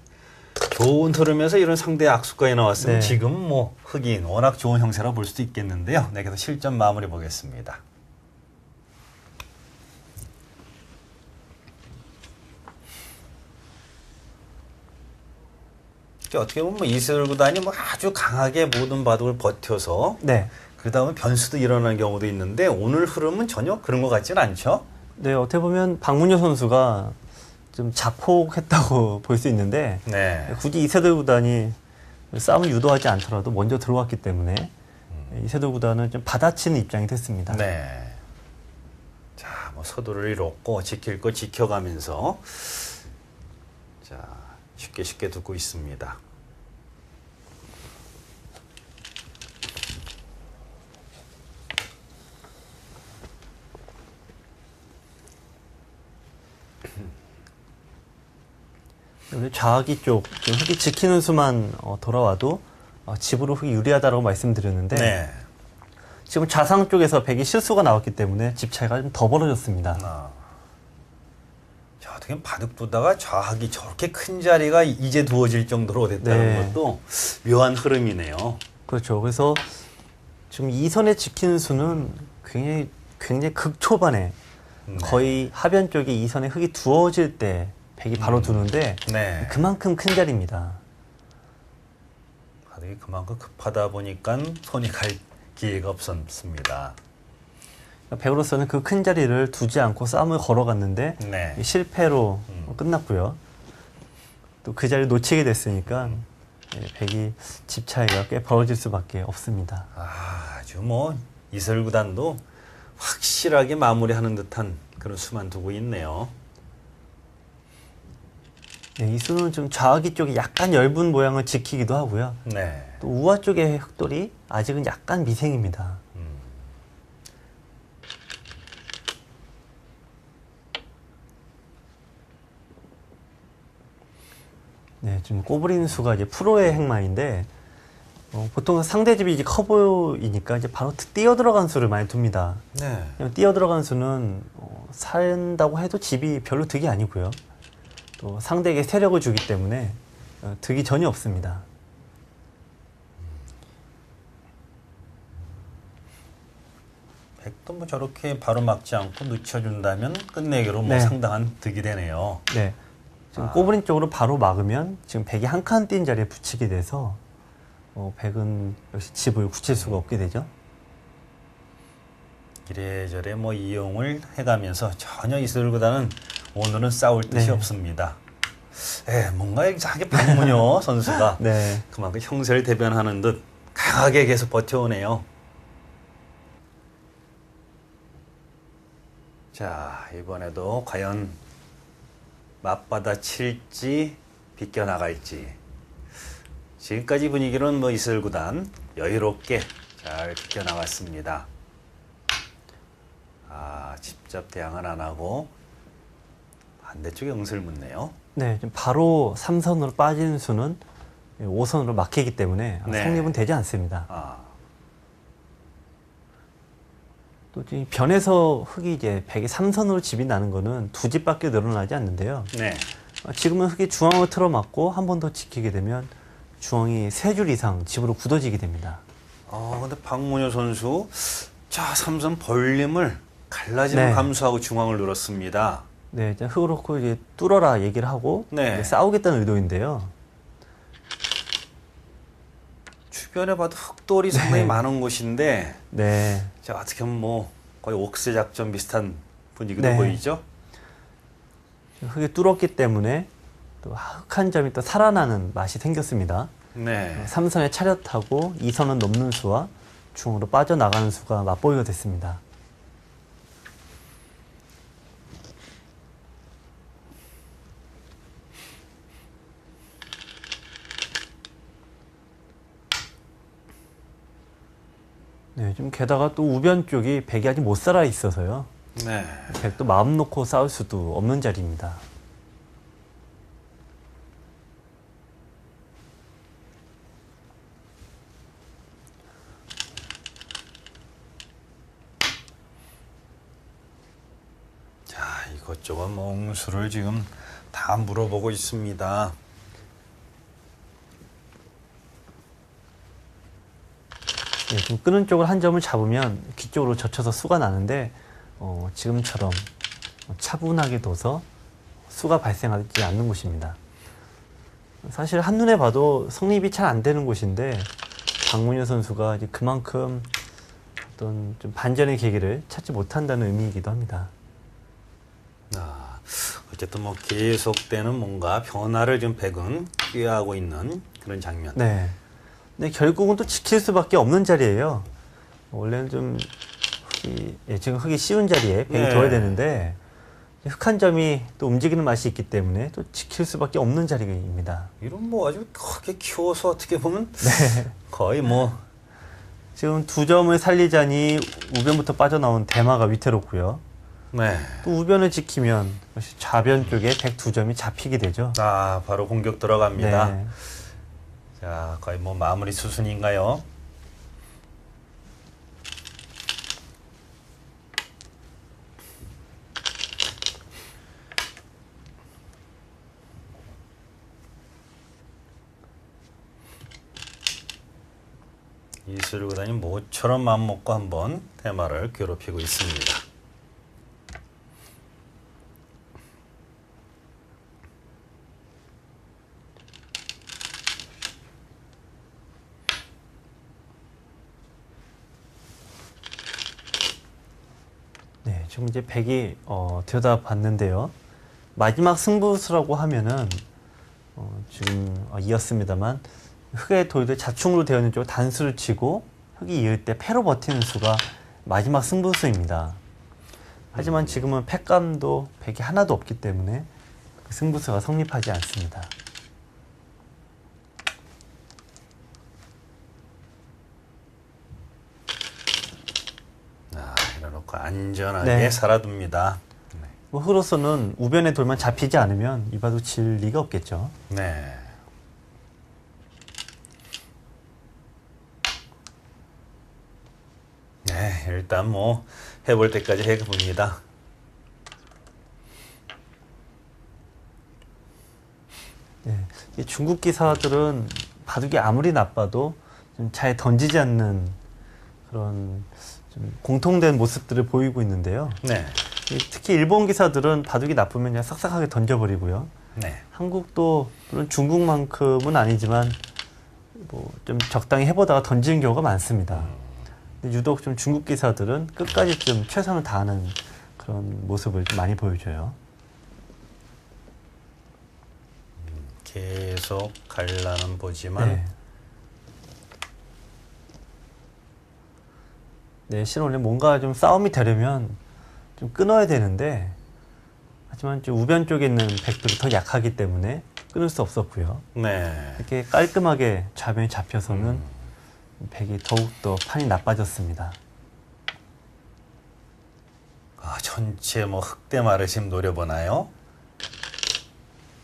좋은 흐름에서 이런 상대 악수까지 나왔으면 네. 지금 뭐 흙이 워낙 좋은 형세라고 볼 수도 있겠는데요. 네, 그래서 실전 마무리 보겠습니다. 어떻게 보면 이슬 구단이 뭐 아주 강하게 모든 바둑을 버텨서 네. 그 다음에 변수도 일어나는 경우도 있는데 오늘 흐름은 전혀 그런 것 같지는 않죠? 네, 어떻게 보면 박문효 선수가 좀 자폭했다고 볼 수 있는데 네. 굳이 이세돌 구단이 싸움을 유도하지 않더라도 먼저 들어왔기 때문에 이세돌 구단은 좀 받아치는 입장이 됐습니다. 네. 자, 뭐 서두를 잃었고 지킬 거 지켜가면서 자, 쉽게 두고 있습니다. 좌악이 쪽 흙이 지키는 수만 돌아와도 집으로 흙이 유리하다고 말씀드렸는데 네. 지금 좌상 쪽에서 백이 실수가 나왔기 때문에 집 차이가 좀 더 벌어졌습니다. 자, 어떻게 바둑 두다가 좌악이 저렇게 큰 자리가 이제 두어질 정도로 됐다는 네. 것도 묘한 흐름이네요. 그렇죠. 그래서 지금 이 선에 지키는 수는 굉장히 극초반에 거의 하변 쪽에 이 선에 흙이 두어질 때 백이 바로 두는데 네. 그만큼 큰 자리입니다. 바둑이 그만큼 급하다 보니까 손이 갈 기회가 없었습니다. 백으로서는 그 큰 자리를 두지 않고 싸움을 걸어갔는데 네. 실패로 끝났고요. 또 그 자리를 놓치게 됐으니까 백이 집 차이가 꽤 벌어질 수밖에 없습니다. 아주 뭐 이슬 구단도 확실하게 마무리하는 듯한 그런 수만 두고 있네요. 네, 이 수는 좀 좌악이 쪽이 약간 엷은 모양을 지키기도 하고요. 네. 또 우아 쪽의 흑돌이 아직은 약간 미생입니다. 네, 지금 꼬부린 수가 이제 프로의 행마인데 보통 상대 집이 이제 커 보이니까 이제 바로 뛰어 들어간 수를 많이 둡니다. 네. 뛰어 들어간 수는 산다고 해도 집이 별로 득이 아니고요. 또 상대에게 세력을 주기 때문에 득이 전혀 없습니다. 백도 뭐 저렇게 바로 막지 않고 늦춰준다면 끝내기로 뭐 네. 상당한 득이 되네요. 네. 지금 꼬부린 쪽으로 바로 막으면 지금 백이 한 칸 뛴 자리에 붙이게 돼서 백은 역시 집을 굳힐 수가 없게 되죠. 이래저래 뭐 이용을 해가면서 전혀 이슬보다는 오늘은 싸울 뜻이 네. 없습니다. 뭔가 이상하게 박문효 선수가 네. 그만큼 형세를 대변하는 듯 강하게 계속 버텨오네요. 자, 이번에도 과연 맞받아 칠지 비껴나갈지. 지금까지 분위기는 뭐 이슬구단 여유롭게 잘 비껴나갔습니다. 직접 대항은 안 하고 반대쪽에 응수를 묻네요. 네, 지금 바로 3선으로 빠지는 수는 5선으로 막히기 때문에 네. 성립은 되지 않습니다. 또 지금 변에서 흙이 이제 백이 3선으로 집이 나는 거는 두 집밖에 늘어나지 않는데요. 네. 지금은 흙이 중앙을 틀어막고 한 번 더 지키게 되면 중앙이 3줄 이상 집으로 굳어지게 됩니다. 근데 박문효 선수 자, 3선 벌림을 갈라짐을 네. 감수하고 중앙을 늘었습니다. 네, 이제 흙을 놓고 이제 뚫어라 얘기를 하고 네. 이제 싸우겠다는 의도인데요. 주변에 봐도 흙돌이 상당히 많은 곳인데 네. 자, 어떻게 보면 뭐 거의 옥새 작전 비슷한 분위기도 네. 보이죠? 흙이 뚫었기 때문에 또 흙한 점이 또 살아나는 맛이 생겼습니다. 네. 3선에 차렷하고 2선은 넘는 수와 중으로 빠져나가는 수가 맞보기가 됐습니다. 네, 좀 게다가 또 우변 쪽이 백이 아직 못 살아 있어서요. 네. 백도 마음 놓고 싸울 수도 없는 자리입니다. 자, 이것저것 뭐 응수를 지금 다 물어보고 있습니다. 네, 좀 끄는 쪽을 한 점을 잡으면 귀 쪽으로 젖혀서 수가 나는데 지금처럼 차분하게 둬서 수가 발생하지 않는 곳입니다. 사실 한눈에 봐도 성립이 잘 안 되는 곳인데 박문효 선수가 이제 그만큼 어떤 좀 반전의 계기를 찾지 못한다는 의미이기도 합니다. 어쨌든 뭐 계속되는 뭔가 변화를 좀 백은 꾀하고 있는 그런 장면. 네. 근데 결국은 또 지킬 수밖에 없는 자리예요. 원래는 좀 지금 흙이 쉬운 자리에 백이 네. 둬야 되는데 흙 한 점이 또 움직이는 맛이 있기 때문에 또 지킬 수밖에 없는 자리입니다. 이런 뭐 아주 크게 키워서 어떻게 보면 네. 거의 뭐 지금 두 점을 살리자니 우변부터 빠져나온 대마가 위태롭고요. 네. 또 우변을 지키면 역시 좌변 쪽에 백 두 점이 잡히게 되죠. 바로 공격 들어갑니다. 네. 자, 거의 뭐 마무리 수순인가요? 이슬구단이 모처럼 맘먹고 한번 대마를 괴롭히고 있습니다. 네, 지금 이제 백이 들여다봤는데요. 마지막 승부수라고 하면은 지금 이었습니다만 흙의 돌들 자충으로 되어 있는 쪽 단수를 치고 흙이 이을 때 패로 버티는 수가 마지막 승부수입니다. 하지만 지금은 패감도 백이 하나도 없기 때문에 그 승부수가 성립하지 않습니다. 이래놓고 안전하게 네. 살아둡니다. 뭐 흙으로서는 우변의 돌만 잡히지 않으면 이봐도 질 리가 없겠죠. 네. 일단 뭐 해볼 때까지 해봅니다. 네, 이 중국 기사들은 바둑이 아무리 나빠도 좀 잘 던지지 않는 그런 좀 공통된 모습들을 보이고 있는데요. 네. 특히 일본 기사들은 바둑이 나쁘면 그냥 싹싹하게 던져버리고요. 네. 한국도 물론 중국만큼은 아니지만 뭐 좀 적당히 해보다가 던지는 경우가 많습니다. 근데 유독 좀 중국 기사들은 끝까지 좀 최선을 다하는 그런 모습을 좀 많이 보여줘요. 계속 갈라는 보지만 네. 네, 신원래 뭔가 좀 싸움이 되려면 좀 끊어야 되는데 하지만 좀 우변 쪽에 있는 백들이 더 약하기 때문에 끊을 수 없었고요. 네. 이렇게 깔끔하게 좌변이 잡혀서는 백이 더욱더 판이 나빠졌습니다. 아, 전체 뭐 흑대마를 지금 노려보나요?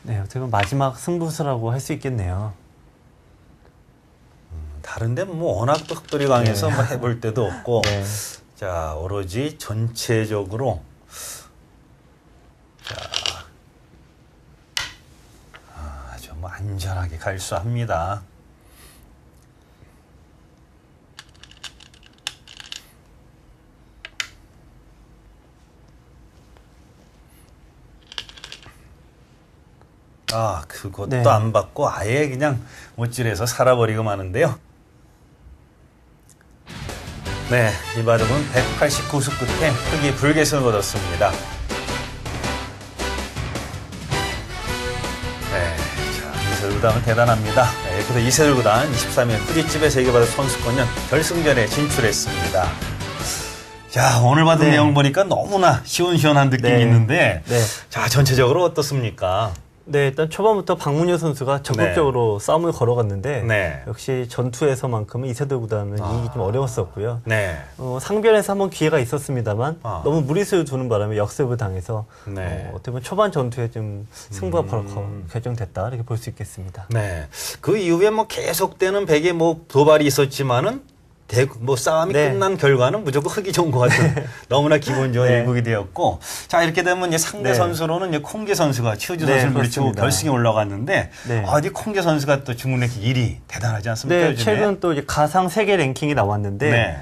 네, 어떻게 보면 마지막 승부수라고 할 수 있겠네요. 다른데 뭐 워낙 또 흑돌이 강해서 네. 뭐 해볼 데도 없고 네. 자, 오로지 전체적으로 자, 아주 뭐 안전하게 갈수합니다. 아, 그것도 네. 안 받고 아예 그냥 못질해서 살아버리고 마는데요. 네, 이 바둑은 189수 끝에 흑이 불개승을 거뒀습니다. 네, 자, 이세돌 구단은 대단합니다. 네, 그래서 이세돌 구단 23일 후지집의 세계바둑 선수권전 결승전에 진출했습니다. 자, 오늘 받은 네. 내용 보니까 너무나 시원시원한 느낌이 네. 있는데 네. 자, 전체적으로 어떻습니까? 네, 일단 초반부터 박문효 선수가 적극적으로 싸움을 걸어갔는데 네. 역시 전투에서만큼은 이세돌 구단은 이기기 좀 어려웠었고요. 네. 상변에서 한번 기회가 있었습니다만 너무 무리수를 두는 바람에 역습을 당해서 네. 어떻게 보면 초반 전투에 좀 승부가 바로 결정됐다 이렇게 볼 수 있겠습니다. 네. 그 이후에 뭐 계속되는 백의 뭐 도발이 있었지만은 뭐 싸움이 네. 끝난 결과는 무조건 흑이 좋은 것 같은 너무나 기본적인 네. 일국이 되었고 자 이렇게 되면 이제 상대 네. 선수로는 이제 콩계 선수가 치우주 네, 선수를 물리치고 그렇습니다. 결승에 올라갔는데 네. 어디 콩계 선수가 또 중국 랭킹 1위 대단하지 않습니까? 네, 요즘에? 최근 또 이제 가상 세계 랭킹이 나왔는데 네.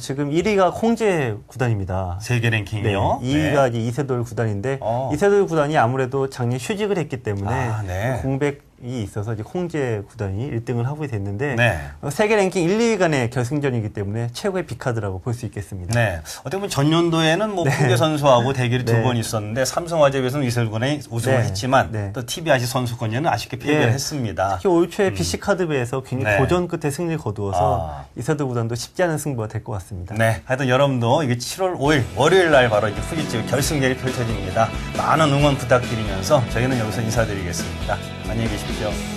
지금 1위가 콩제 구단입니다. 세계 네, 랭킹이요. 2위가 이제 이세돌 구단인데 이세돌 구단이 아무래도 작년 휴직을 했기 때문에 네. 공백이 있어서 이제 콩제 구단이 1등을 하게 됐는데 네. 세계 랭킹 1, 2위 간의 결승전이기 때문에 최고의 빅카드라고 볼 수 있겠습니다. 네. 어떻게 보면 전년도에는 뭐 콩계 선수하고 대결이 두 네. 번 있었는데 삼성화재에서는 이세돌 군이 우승을 네. 했지만 네. 또 TBRC 선수권에는 아쉽게 패배를 네. 했습니다. 특히 올 초에 BC카드배에서 굉장히 네. 고전 끝에 승리를 거두어서 이세돌 구단도 쉽지 않은 승부가 될 것 같습니다. 네, 하여튼 여러분도 이게 7월 5일 월요일 날 바로 이제 후지집 결승전이 펼쳐집니다. 많은 응원 부탁드리면서 저희는 여기서 인사드리겠습니다. 안녕히 계십시오.